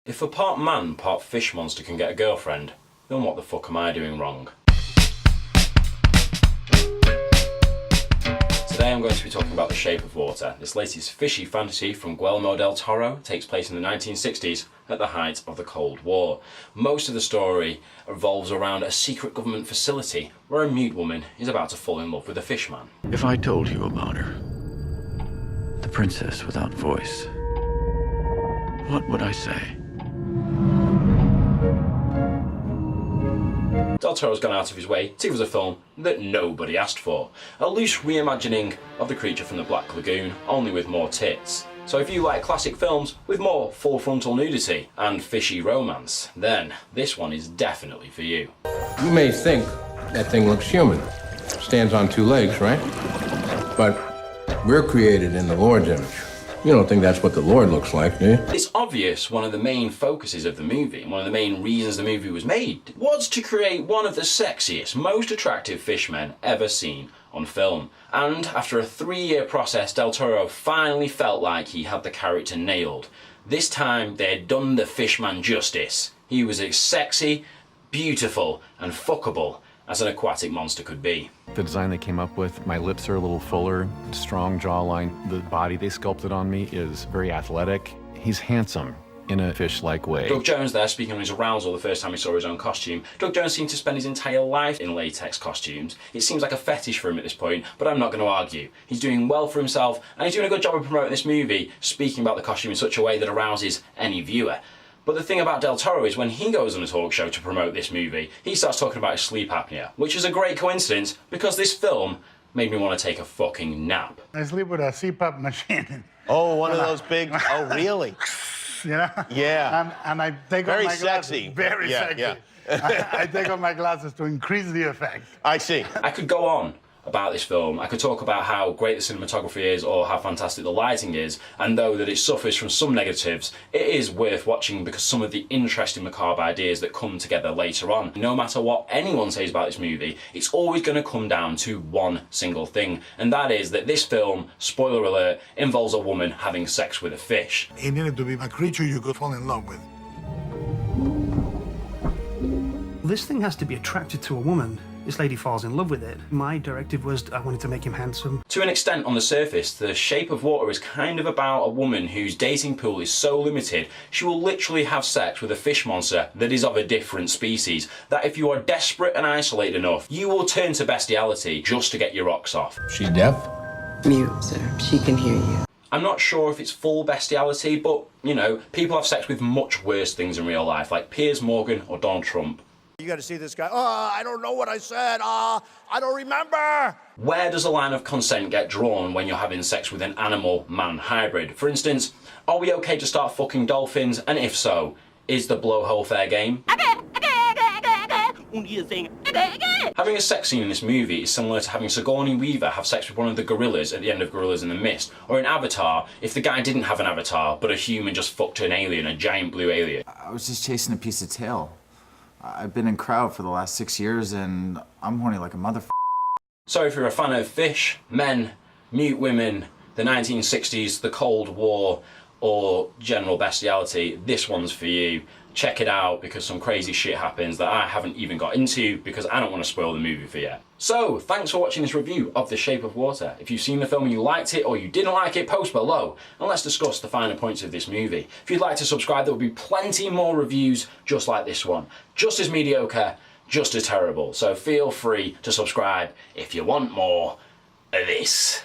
If a part man, part fish monster can get a girlfriend, then what the fuck am I doing wrong? Today I'm going to be talking about The Shape of Water. This latest fishy fantasy from Guillermo Del Toro takes place in the 1960s at the height of the Cold War. Most of the story revolves around a secret government facility where a mute woman is about to fall in love with a fishman. If I told you about her, the princess without voice, what would I say? Del Toro's gone out of his way to give us a film that nobody asked for. A loose reimagining of the creature from the Black Lagoon, only with more tits. So if you like classic films with more full frontal nudity and fishy romance, then this one is definitely for you. You may think that thing looks human. Stands on two legs, right? But we're created in the Lord's image. You don't think that's what the Lord looks like, do you? It's obvious one of the main focuses of the movie, and one of the main reasons the movie was made, was to create one of the sexiest, most attractive fishmen ever seen on film. And after a 3-year process, Del Toro finally felt like he had the character nailed. This time they had done the fishman justice. He was as sexy, beautiful, and fuckable as an aquatic monster could be. The design they came up with, my lips are a little fuller, strong jawline. The body they sculpted on me is very athletic. He's handsome in a fish-like way. Doug Jones there, speaking on his arousal the first time he saw his own costume. Doug Jones seemed to spend his entire life in latex costumes. It seems like a fetish for him at this point, but I'm not going to argue. He's doing well for himself, and he's doing a good job of promoting this movie, speaking about the costume in such a way that arouses any viewer. But the thing about Del Toro is when he goes on a talk show to promote this movie, he starts talking about his sleep apnea, which is a great coincidence because this film made me want to take a fucking nap. I sleep with a CPAP machine. Oh, one of those big, oh, really? You know? Yeah. And I take Very off my sexy. glasses. Very sexy. Yeah. I take off my glasses to increase the effect. I see. I could go on about this film. I could talk about how great the cinematography is or how fantastic the lighting is, and though that it suffers from some negatives, it is worth watching because some of the interesting macabre ideas that come together later on. No matter what anyone says about this movie, it's always going to come down to one single thing, and that is that this film, spoiler alert, involves a woman having sex with a fish. It needed to be a creature you could fall in love with. This thing has to be attracted to a woman. This lady falls in love with it. My directive was I wanted to make him handsome. To an extent, on the surface, The Shape of Water is kind of about a woman whose dating pool is so limited, she will literally have sex with a fish monster that is of a different species, that if you are desperate and isolated enough, you will turn to bestiality just to get your rocks off. She deaf? Mute, sir. She can hear you. I'm not sure if it's full bestiality, but, you know, people have sex with much worse things in real life, like Piers Morgan or Donald Trump. You got to see this guy. Oh, I don't know what I said. I don't remember. Where does the line of consent get drawn when you're having sex with an animal-man hybrid? For instance, are we okay to start fucking dolphins? And if so, is the blowhole fair game? Having a sex scene in this movie is similar to having Sigourney Weaver have sex with one of the gorillas at the end of Gorillas in the Mist, or in Avatar, if the guy didn't have an avatar, but a human just fucked an alien, a giant blue alien. I was just chasing a piece of tail. I've been in crowd for the last 6 years and I'm horny like a motherfucker. So if you're a fan of fish, men, mute women, the 1960s, the Cold War, or general bestiality, this one's for you. Check it out because some crazy shit happens that I haven't even got into because I don't want to spoil the movie for you. So, thanks for watching this review of The Shape of Water. If you've seen the film and you liked it or you didn't like it, post below and let's discuss the finer points of this movie. If you'd like to subscribe, there will be plenty more reviews just like this one. Just as mediocre, just as terrible. So feel free to subscribe if you want more of this.